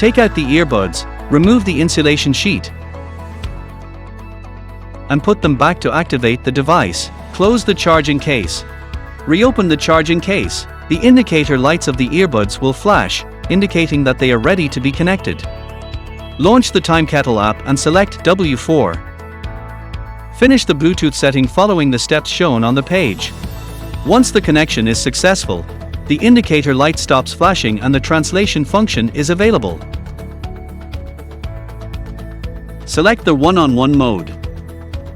Take out the earbuds, remove the insulation sheet, and put them back to activate the device. Close the charging case. Reopen the charging case. The indicator lights of the earbuds will flash, indicating that they are ready to be connected. Launch the Timekettle app and select W4. Finish the Bluetooth setting following the steps shown on the page. Once the connection is successful, the indicator light stops flashing and the translation function is available. Select the one-on-one mode.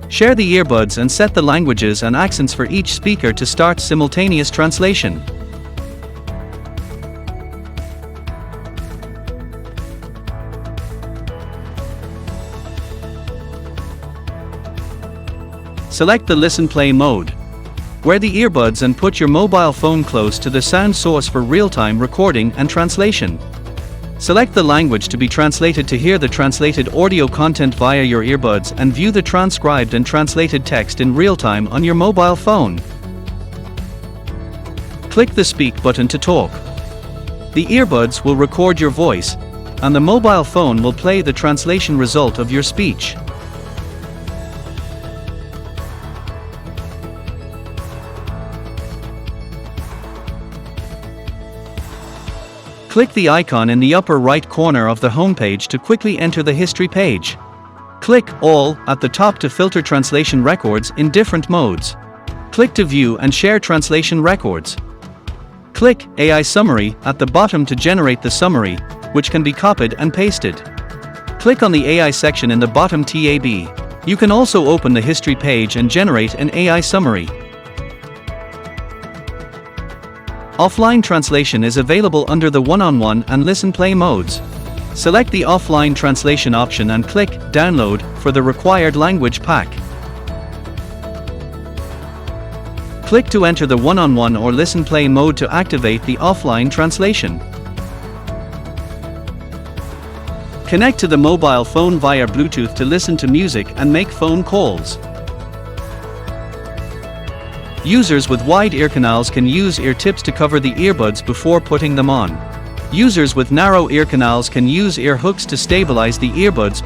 Share the earbuds and set the languages and accents for each speaker to start simultaneous translation. Select the listen-play mode. Wear the earbuds and put your mobile phone close to the sound source for real-time recording and translation. Select the language to be translated to hear the translated audio content via your earbuds and view the transcribed and translated text in real time on your mobile phone. Click the Speak button to talk. The earbuds will record your voice, and the mobile phone will play the translation result of your speech. Click the icon in the upper right corner of the homepage to quickly enter the history page. Click All at the top to filter translation records in different modes. Click to view and share translation records. Click AI Summary at the bottom to generate the summary, which can be copied and pasted. Click on the AI section in the bottom tab. You can also open the history page and generate an AI summary. Offline translation is available under the one-on-one and listen-play modes. Select the offline translation option and click Download for the required language pack. Click to enter the one-on-one or listen-play mode to activate the offline translation. Connect to the mobile phone via Bluetooth to listen to music and make phone calls. Users with wide ear canals can use ear tips to cover the earbuds before putting them on. Users with narrow ear canals can use ear hooks to stabilize the earbuds